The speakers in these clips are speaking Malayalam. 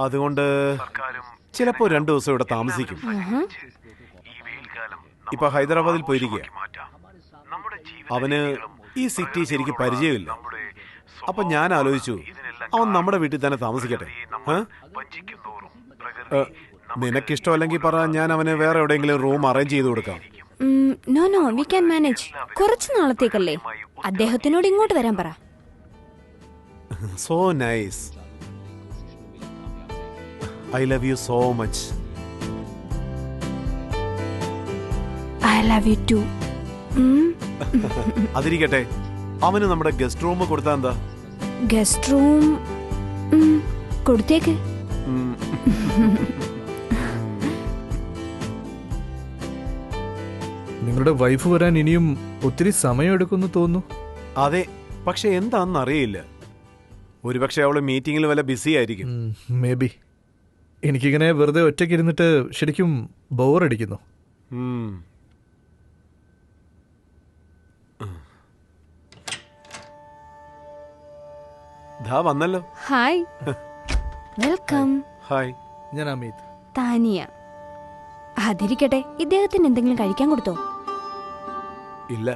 അതുകൊണ്ട് ചിലപ്പോ 2 ദിവസം ഇവിടെ താമസിക്കും. ഇപ്പൊ ഹൈദരാബാദിൽ പോയിരിക്കുക. അവന് ഈ സിറ്റി ശരിക്കും പരിചയമില്ല. അപ്പൊ ഞാൻ ആലോചിച്ചു, അവൻ നമ്മുടെ വീട്ടിൽ തന്നെ താമസിക്കട്ടെ. നിനക്കിഷ്ടമല്ലെങ്കിൽ പറ, ഞാൻ അവന് വേറെ എവിടെയെങ്കിലും റൂം അറേഞ്ച് ചെയ്ത് കൊടുക്കാം. No no, we can manage. കുറച്ച് നാളത്തേക്കല്ലേ, അദ്ദേഹത്തിനോട് ഇങ്ങോട്ട് വരാൻ പറ. So nice. I love you so much. I love you too. അതിരിക്കട്ടെ, അവന് നമ്മുടെ ഗസ്റ്റ് റൂം കൊടുത്താ എന്താ? ഗസ്റ്റ് റൂം കൊടുത്തേക്ക്. നിങ്ങളുടെ വൈഫ് വരാൻ ഇനിയും ഒത്തിരി സമയം എടുക്കുമെന്ന് തോന്നുന്നു. അതെ, പക്ഷെ എന്താണെന്ന് അറിയില്ല. ഒരുപക്ഷെ അവള് മീറ്റിംഗിൽ വല്ല ബിസി ആയിരിക്കും. May be. എനിക്കിങ്ങനെ വെറുതെ ഒറ്റയ്ക്ക് ഇരുന്നിട്ട് ശരിക്കും ബോറടിക്കുന്നു. വന്നല്ലോ. Hi, welcome. ഹായ്, ഞാൻ അമിത്. താനിയ. അതിരിക്കട്ടെ, ഇദ്ദേഹത്തിന് എന്തെങ്കിലും കഴിക്കാൻ കൊടുത്തോ? ഇല്ല.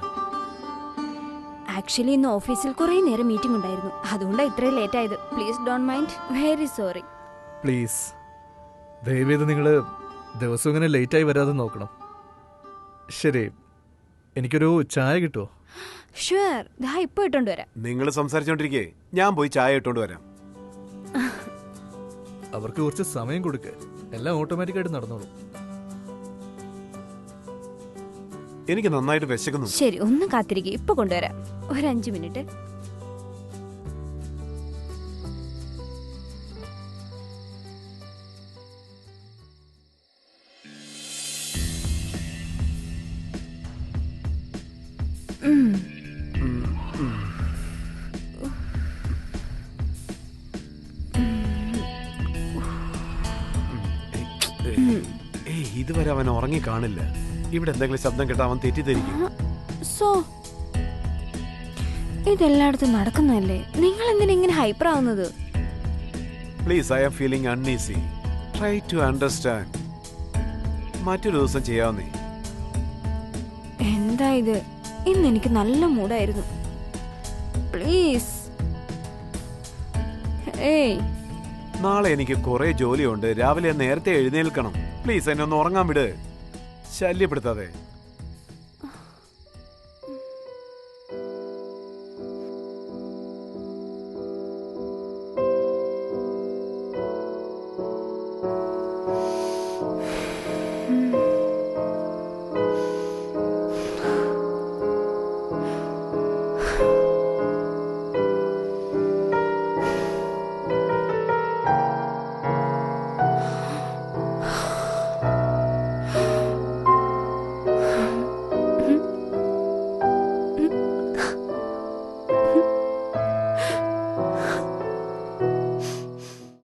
ആക്ച്വലി ഇന്ന് ഓഫീസിൽ കുറേ നേരം മീറ്റിംഗ് ഉണ്ടായിരുന്നു, അതുകൊണ്ടാണ് ഇത്രയും ലേറ്റ് ആയത്. Please don't mind. Very sorry. Please ദയവേത് നിങ്ങൾ ദിവസം ഇങ്ങനെ ലേറ്റായി വരാതെ നോക്കണം. ശരി, എനിക്കൊരു ചായ കിട്ടുമോ? ഷുവർ, ദാ ഇപ്പൊ ഇട്ടോണ്ട് വരാം. നിങ്ങൾ സംസാരിച്ചോണ്ടിരിക്കേ, ഞാൻ പോയി ചായ ഇട്ടോണ്ട് വരാം. അവർക്ക് കുറച്ച് സമയം കൊടുക്കുക, എല്ലാം ഓട്ടോമാറ്റിക്കായിട്ട് നടന്നോളൂ. എനിക്ക് നന്നായിട്ട് വിശക്കുന്നു. ശരി, ഒന്ന് കാത്തിരിക്കുക, ഇപ്പൊ കൊണ്ടുവരാം. ഒരു 5 മിനിറ്റ്. ഇതുവരെ അവൻ ഉറങ്ങി കാണില്ല. ഇവിടെ എന്തെങ്കിലും ശബ്ദം കേട്ടാ അവൻ തെറ്റിദ്ധരിക്കും. സോ ഇതെല്ലായിടത്തും നടക്കുന്നതല്ലേ, നിങ്ങൾ എന്തിനാ ഇങ്ങനെ ഹൈപ്പർ ആവുന്നത്? Please, I am feeling uneasy. Try to understand. മറ്റൊരു ദിവസം ചെയ്യാവുന്നേ. എന്താ ഇത്? ഇന്ന് എനിക്ക് നല്ല മൂഡായിരുന്നു. പ്ലീസ്. ഏയ്, നാളെ എനിക്ക് കുറെ ജോലിയുണ്ട്. രാവിലെ നേരത്തെ എഴുന്നേൽക്കണം. പ്ലീസ്, എന്നെ ഒന്ന് ഉറങ്ങാൻ വിട്. ശല്യപ്പെടുത്താതെ.